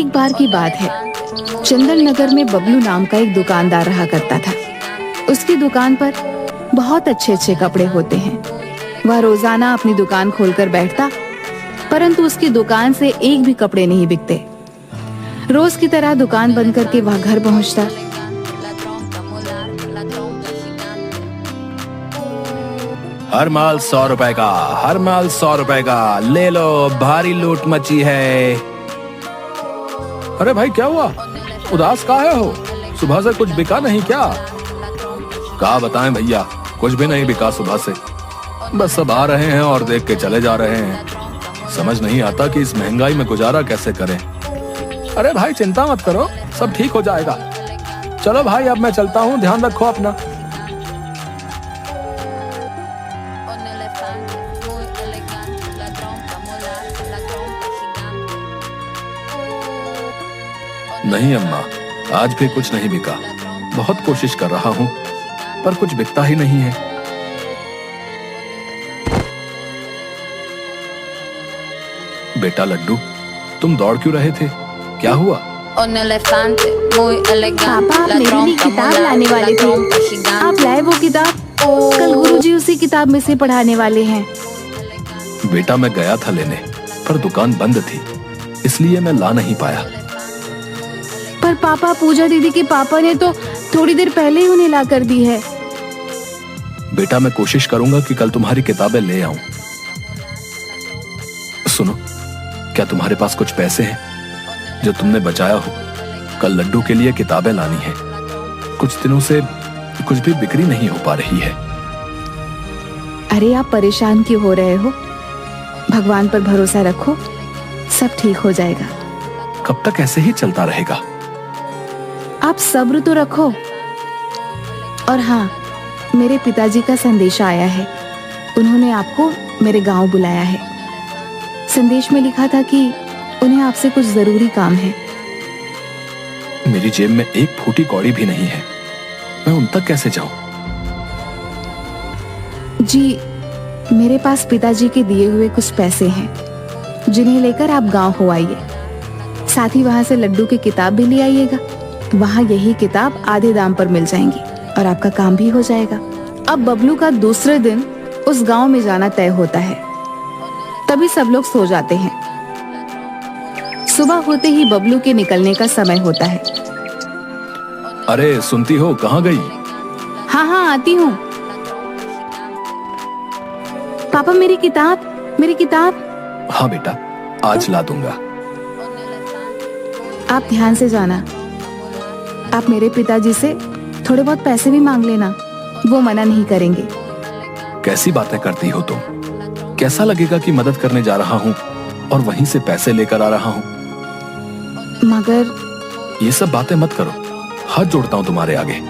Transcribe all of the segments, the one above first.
एक बार की बात है, चंदन नगर में बबलू नाम का एक दुकानदार रहा करता था। उसकी दुकान पर बहुत अच्छे अच्छे कपड़े होते हैं। वह रोजाना अपनी दुकान खोलकर बैठता, परंतु उसकी दुकान से एक भी कपड़े नहीं बिकते। रोज की तरह दुकान बंद करके वह घर पहुंचता। हर माल 100 रुपए का, हर माल 100 रुपए का, ले लो, भारी लूट मची है। अरे भाई क्या हुआ, उदास काहे हो? सुबह से कुछ बिका नहीं क्या? क्या बताएं भैया, कुछ भी नहीं बिका सुबह से। बस सब आ रहे हैं और देख के चले जा रहे हैं। समझ नहीं आता कि इस महंगाई में गुजारा कैसे करें। अरे भाई चिंता मत करो, सब ठीक हो जाएगा। चलो भाई अब मैं चलता हूँ, ध्यान रखो अपना। नहीं अम्मा, आज भी कुछ नहीं बिका। बहुत कोशिश कर रहा हूँ पर कुछ बिकता ही नहीं है। बेटा लड्डू, तुम दौड़ क्यों रहे थे? क्या हुआ? पापा आप मेरे लिए किताब लाने वाले थे। आप लाए वो किताब? कल गुरुजी उसी किताब में से पढ़ाने वाले हैं। बेटा मैं गया था लेने, पर दुकान बंद थी, इसलिए मैं ला नहीं पाया। पर पापा, पूजा दीदी के पापा ने तो थोड़ी देर पहले ही उन्हें ला कर दी है। बेटा मैं कोशिश करूंगा कि कल तुम्हारी किताबें ले आऊं। सुनो, क्या तुम्हारे पास कुछ पैसे हैं जो तुमने बचाया हो? कल लड्डू के लिए किताबें लानी है। कुछ दिनों से कुछ भी बिक्री नहीं हो पा रही है। अरे आप परेशान क्यों हो रहे हो? भगवान पर भरोसा रखो, सब ठीक हो जाएगा। कब तक ऐसे ही चलता रहेगा? आप सब्र तो रखो। और हाँ, मेरे पिताजी का संदेशा आया है। उन्होंने आपको मेरे गांव बुलाया है। संदेश में लिखा था कि उन्हें आपसे कुछ जरूरी काम है। मेरी जेब में एक फूटी कौड़ी भी नहीं है, मैं उन तक कैसे जाऊं? जी, मेरे पास पिताजी के दिए हुए कुछ पैसे हैं, जिन्हें लेकर आप गांव हो आइए। साथ ही वहां से लड्डू की किताब भी ले आइएगा। वहां यही किताब आधे दाम पर मिल जाएंगी और आपका काम भी हो जाएगा। अब बबलू का दूसरे दिन उस गांव में जाना तय होता है। तभी सब लोग सो जाते हैं। सुबह होते ही बबलू के निकलने का समय होता है। अरे सुनती हो, कहाँ गई? हाँ हाँ आती हूँ। पापा मेरी किताब, मेरी किताब। हाँ बेटा, आज ला दूंगा। आप ध्यान से जाना। आप मेरे पिताजी से थोड़े बहुत पैसे भी मांग लेना, वो मना नहीं करेंगे। कैसी बातें करती हो तुम? कैसा लगेगा कि मदद करने जा रहा हूँ और वहीं से पैसे लेकर आ रहा हूँ? मगर ये सब बातें मत करो, हाथ जोड़ता हूँ तुम्हारे आगे।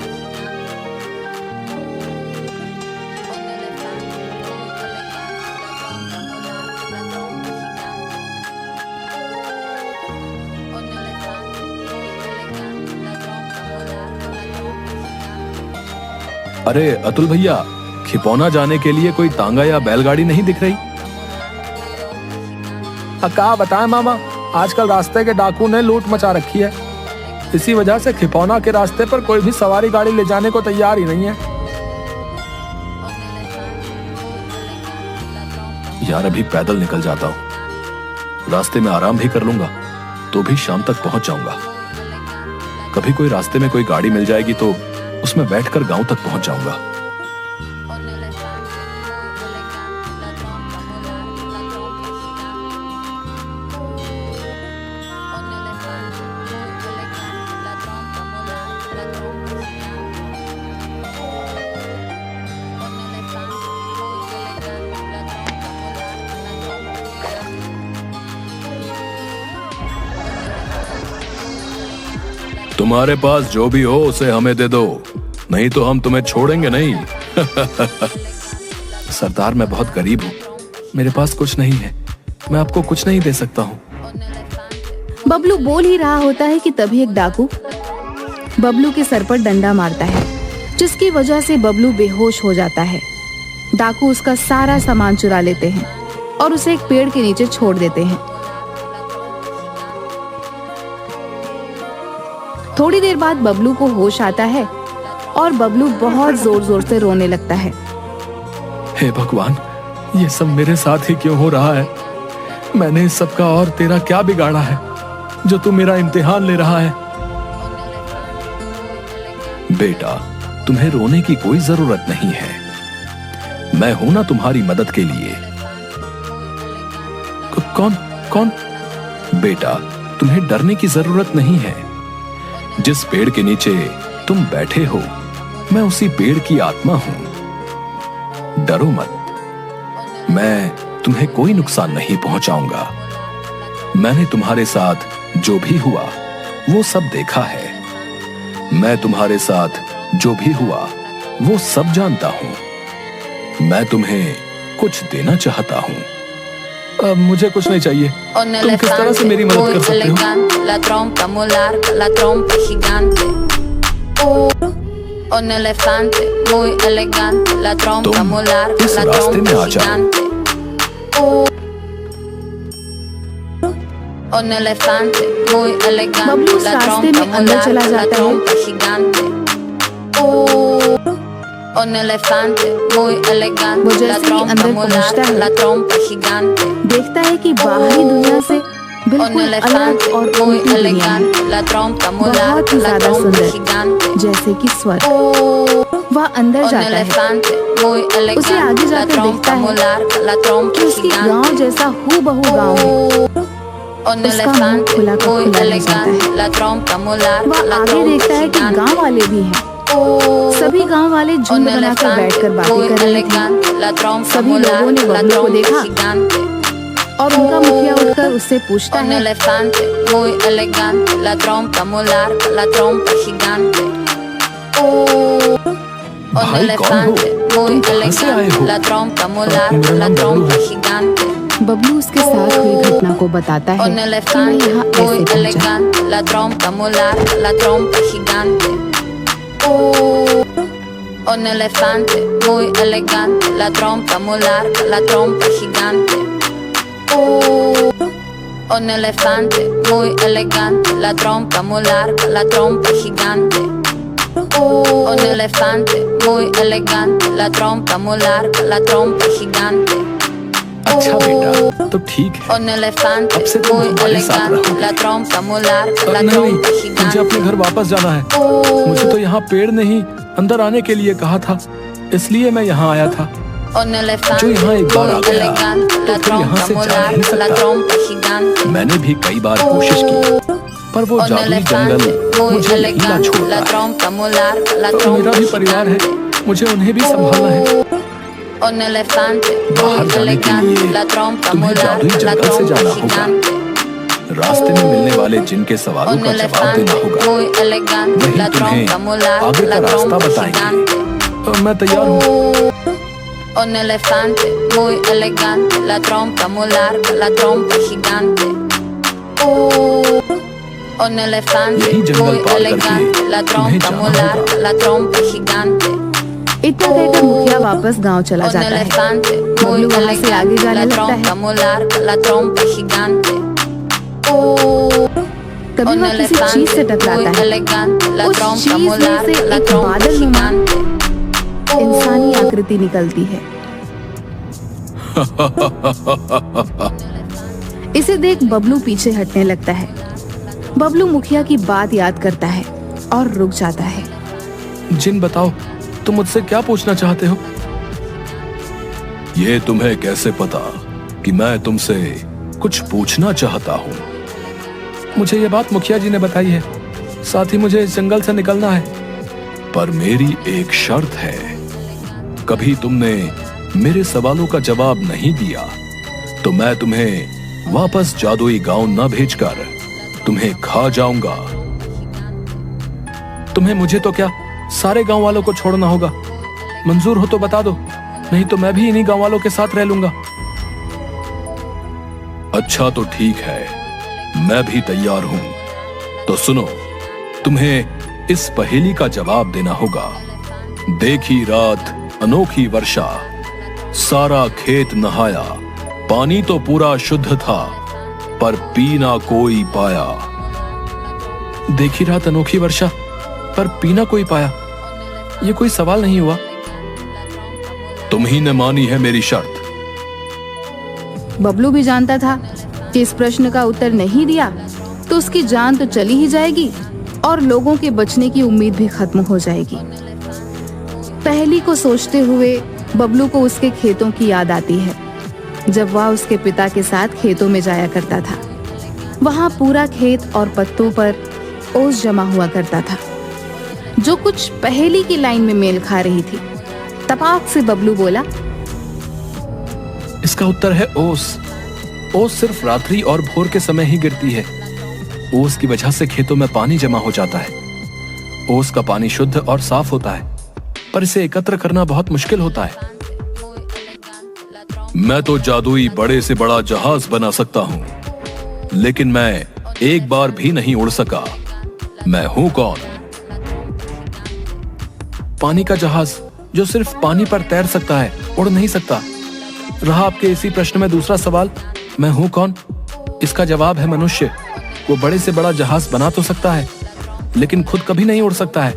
अरे अतुल भैया, खिपौना जाने के लिए कोई तांगा या बैलगाड़ी नहीं दिख रही? क्या बताएं मामा, आजकल रास्ते के डाकू ने लूट मचा रखी है। इसी वजह से खिपौना के रास्ते पर कोई भी सवारी गाड़ी ले जाने को तैयार ही नहीं है। यार अभी पैदल निकल जाता हूँ, रास्ते में आराम भी कर लूंगा, तो भी शाम तक पहुंच जाऊंगा। कभी कोई रास्ते में कोई गाड़ी मिल जाएगी तो उसमें बैठकर गांव तक पहुंच जाऊंगा। तुम्हारे पास जो भी हो उसे हमें दे दो, नहीं तो हम तुम्हें छोड़ेंगे नहीं। सरदार मैं बहुत गरीब हूँ, मेरे पास कुछ नहीं है, मैं आपको कुछ नहीं दे सकता हूँ। बबलू बोल ही रहा होता है कि तभी एक डाकू बबलू के सर पर डंडा मारता है, जिसकी वजह से बबलू बेहोश हो जाता है। डाकू उसका सारा सामान चुरा लेते हैं और उसे एक पेड़ के नीचे छोड़ देते हैं। थोड़ी देर बाद बबलू को होश आता है और बबलू बहुत जोर जोर से रोने लगता है। हे भगवान, ये सब मेरे साथ ही क्यों हो रहा है? मैंने इस सब का और तेरा क्या बिगाड़ा है जो तू मेरा इम्तिहान ले रहा है? बेटा, तुम्हें रोने की कोई जरूरत नहीं है। मैं हूं ना तुम्हारी मदद के लिए। कौन कौन? बेटा, तुम्हें डरने की जरूरत नहीं है। जिस पेड़ के नीचे तुम बैठे हो, मैं उसी पेड़ की आत्मा हूं। डरो मत, मैं तुम्हें कोई नुकसान नहीं पहुंचाऊंगा। मैंने तुम्हारे साथ जो भी हुआ वो सब देखा है। मैं तुम्हारे साथ जो भी हुआ वो सब जानता हूं। मैं तुम्हें कुछ देना चाहता हूं। अब मुझे कुछ नहीं चाहिए। तुम किस तरह से मेरी मदद कर सकते हो? La trompa muy larga, la trompa gigante. Un elefante muy elegante, la trompa muy larga, इस la रास्ते में trompa आ जाओ। gigante. Un elefante muy elegante, Bablu उस la रास्ते trompa में muy अंदर चला larga, la जाता है। trompa gigante. Un elefante muy elegante, वो la जैसे ही trompa अंदर muy पहुंचता larga, है, la trompa gigante. देखता है कि बाहरी दुनिया से Un बिल्कुल अलग elefante और muy उल्टी दुनिया है, elegante, la trompa muy बहुत larga, ही la ज्यादा trompa सुंदर, gigante. जैसे कि स्वर्ग। वह अंदर Un जाता है। elefante muy उसे आगे elegante, la जाकर trompa देखता muy है larga, la कि trompa उसकी gigante. गांव जैसा हूबहू गांव है। Un उसका मुंह elefante खुला का muy खुला रह जाता elegante, है। la trompa muy larga, वह la आगे trompa देखता है कि gigante. गांव वाले भी हैं। सभी गांव वाले झुंड Un बनाकर elefante बैठकर muy बातें कर रहे थे elegante, la trompa सभी muy लोगों ने larga, la बबलू को trompa देखा gigante. और उनका मुखिया उठकर उससे पूछता Un है, elefante muy elegante, la trompa muy larga, la trompa gigante. Un भाई, कौन हो? elefante muy तुम कहां से आए elegante, हो? la trompa muy मेरा larga, la नाम बबलू trompa है। gigante. बबलू उसके साथ हुई घटना को बताता है Un कि मैं elefante यहाँ muy ऐसे पहुंचा। elegante, la trompa muy larga, la trompa gigante. Un elefante muy elegante, la trompa muy larga, la trompa gigante. Un elefante muy elegante, la trompa muy larga, la trompa gigante. Un elefante muy elegante, la trompa muy larga, la trompa gigante. अच्छा बेटा, तो ठीक है। Un elefante अब से तुम muy हमारे साथ elegante, रहोगे। la trompa muy larga, la नहीं, trompa मुझे अपने gigante. घर वापस जाना है। मुझे तो यहाँ पेड़ ने ही अंदर आने के लिए कहा था, इसलिए मैं यहाँ आया था। Un elefante जो यहाँ एक बार आ muy गया, elegante, तो la फिर यहाँ trompa से muy जा नहीं larga, la सकता। trompa gigante. मैंने भी कई बार कोशिश की, पर वो Un जादुई elefante जंगल muy मुझे नहीं ला elegante, छोड़ता la है। trompa muy larga, la तो trompa मेरा भी परिवार है, gigante. मुझे उन्हें भी संभालना है। Un elefante बाहर muy जाने के elegante, लिए la trompa तुम्हें muy जादुई larga, la जंगल से trompa जाना होगा। gigante. रास्ते में मिलने वाले जिन के सवालों Un का जवाब elefante देना होगा। muy elegante, वही la तुम्हें trompa muy larga, आगे la का रास्ता trompa बताएंगे। gigante. मैं तैयार हूँ। Un elefante muy elegante, la trompa muy larga, la trompa gigante. Un elefante यही जंगल muy पार करके elegante, la तुम्हें trompa muy जाना larga, la trompa gigante. इतना कहकर मुखिया वापस गांव चला Un जाता है। elefante muy बबलू वहाँ से आगे elegante, जाने la लगता trompa है। muy larga, la trompa gigante. कभी Un वह किसी चीज से elefante टकराता muy है। elegante, la उस trompa चीज muy में larga, से la एक trompa बादल नुमा gigante. इंसानी आकृति निकलती है। इसे देख बबलू पीछे हटने लगता है। बबलू मुखिया की बात याद करता है और रुक जाता है। जिन बताओ, तुम मुझसे क्या पूछना चाहते हो? ये तुम्हें कैसे पता कि मैं तुमसे कुछ पूछना चाहता हूँ? मुझे ये बात मुखिया जी ने बताई है, साथ ही मुझे इस जंगल से निकलना है। पर मेरी एक शर्त है, कभी तुमने मेरे सवालों का जवाब नहीं दिया तो मैं तुम्हें वापस जादुई गांव न भेजकर तुम्हें खा जाऊंगा। तुम्हें मुझे तो क्या, सारे गांव वालों को छोड़ना होगा। मंजूर हो तो बता दो, नहीं तो मैं भी इन्हीं गांव वालों के साथ रह लूंगा। अच्छा तो ठीक है, मैं भी तैयार हूं। तो सुनो, तुम्हें इस पहेली का जवाब देना होगा। देखी रात अनोखी वर्षा, सारा खेत नहाया, पानी तो पूरा शुद्ध था पर पीना कोई पाया। देख ही रहा अनोखी वर्षा, पर पी ना कोई पाया। ये कोई सवाल नहीं हुआ। तुम ही ने मानी है मेरी शर्त। बबलू भी जानता था कि इस प्रश्न का उत्तर नहीं दिया तो उसकी जान तो चली ही जाएगी और लोगों के बचने की उम्मीद भी खत्म हो जाएगी। पहेली को सोचते हुए बबलू को उसके खेतों की याद आती है, जब वह उसके पिता के साथ खेतों में जाया करता था। वहां पूरा खेत और पत्तों पर ओस जमा हुआ करता था, जो कुछ पहेली की लाइन में मेल खा रही थी। तपाक से बबलू बोला, इसका उत्तर है ओस। ओस सिर्फ रात्रि और भोर के समय ही गिरती है। ओस की वजह से खेतों में पानी जमा हो जाता है। ओस का पानी शुद्ध और साफ होता है, पर इसे एकत्र करना बहुत मुश्किल होता है। मैं तो जादुई बड़े से बड़ा जहाज बना सकता हूं, लेकिन मैं एक बार भी नहीं उड़ सका। मैं हूं कौन? पानी का जहाज जो सिर्फ पानी पर तैर सकता है, उड़ नहीं सकता। रहा आपके इसी प्रश्न में दूसरा सवाल, मैं हूं कौन? इसका जवाब है मनुष्य। वो बड़े से बड़ा जहाज बना तो सकता है, लेकिन खुद कभी नहीं उड़ सकता है।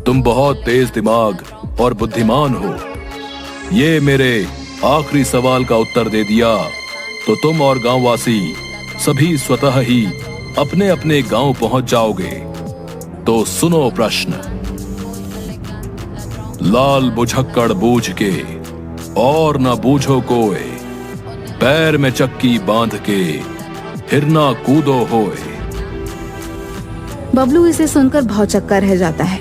तुम बहुत तेज दिमाग और बुद्धिमान हो। ये मेरे आखिरी सवाल का उत्तर दे दिया तो तुम और गांववासी सभी स्वतः ही अपने अपने गांव पहुंच जाओगे। तो सुनो प्रश्न। लाल बुझक्कड़ बूझ के और न बूझो कोय, पैर में चक्की बांध के हिरना कूदो होए। बबलू इसे सुनकर भौचक्का रह जाता है।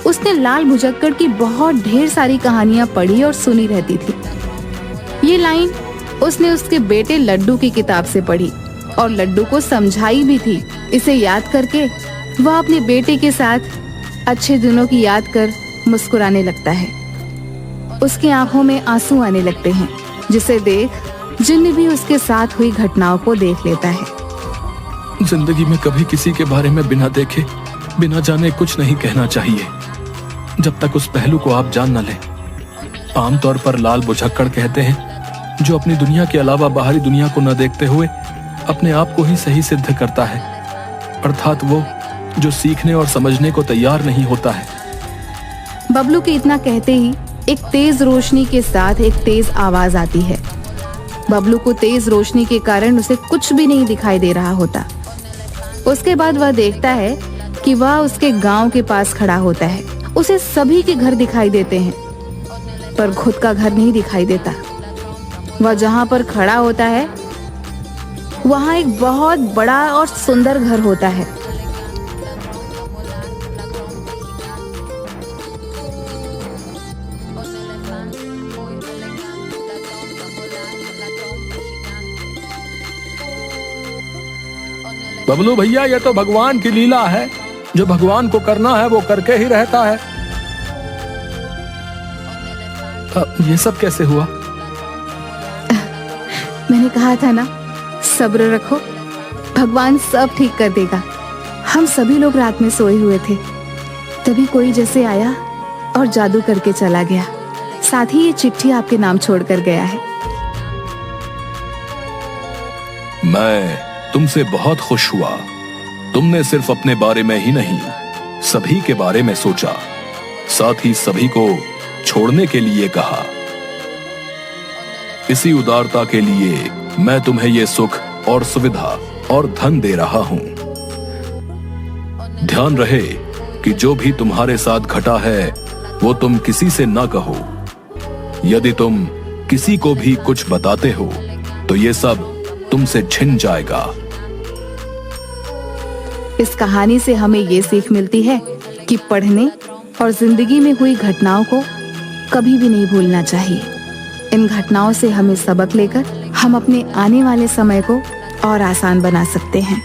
उसने लाल भुजक्कड़ की बहुत ढेर सारी कहानियां पढ़ी और सुनी रहती थी। ये लाइन उसने उसके बेटे लड्डू की किताब से पढ़ी और लड्डू को समझाई भी थी। इसे याद करके वह अपने बेटे के साथ अच्छे दिनों की याद कर मुस्कुराने लगता है। उसकी आंखों में आंसू आने लगते हैं, जिसे देख जिन्न भी उसके साथ हुई घटनाओं को देख लेता है। जिंदगी में कभी किसी के बारे में बिना देखे, बिना जाने कुछ नहीं कहना चाहिए, जब तक उस पहलू को आप जान न लें। आमतौर पर लाल बुझक्कड़ कहते हैं, जो अपनी दुनिया के अलावा बाहरी दुनिया को न देखते हुए अपने आप को ही सही सिद्ध करता है, अर्थात वो जो सीखने और समझने को तैयार नहीं होता है। बबलू के इतना कहते ही एक तेज रोशनी के साथ एक तेज आवाज आती है। बबलू को तेज रोशनी के कारण उसे कुछ भी नहीं दिखाई दे रहा होता। उसके बाद वह देखता है कि वह उसके गांव के पास खड़ा होता है। उसे सभी के घर दिखाई देते हैं, पर खुद का घर नहीं दिखाई देता। वह जहां पर खड़ा होता है वहां एक बहुत बड़ा और सुंदर घर होता है। बबलू भैया, ये तो भगवान की लीला है। जो भगवान को करना है वो करके ही रहता है। ये सब कैसे हुआ? मैंने कहा था ना, सब्र रखो, भगवान सब ठीक कर देगा। हम सभी लोग रात में सोए हुए थे, तभी कोई जैसे आया और जादू करके चला गया। साथ ही ये चिट्ठी आपके नाम छोड़कर गया है। मैं तुमसे बहुत खुश हुआ। तुमने सिर्फ अपने बारे में ही नहीं, सभी के बारे में सोचा, साथ ही सभी को छोड़ने के लिए कहा। इसी उदारता के लिए मैं तुम्हें ये सुख और सुविधा और धन दे रहा हूं। ध्यान रहे कि जो भी तुम्हारे साथ घटा है वो तुम किसी से ना कहो। यदि तुम किसी को भी कुछ बताते हो तो ये सब तुमसे छिन जाएगा। इस कहानी से हमें ये सीख मिलती है कि पढ़ने और जिंदगी में हुई घटनाओं को कभी भी नहीं भूलना चाहिए। इन घटनाओं से हमें सबक लेकर हम अपने आने वाले समय को और आसान बना सकते हैं।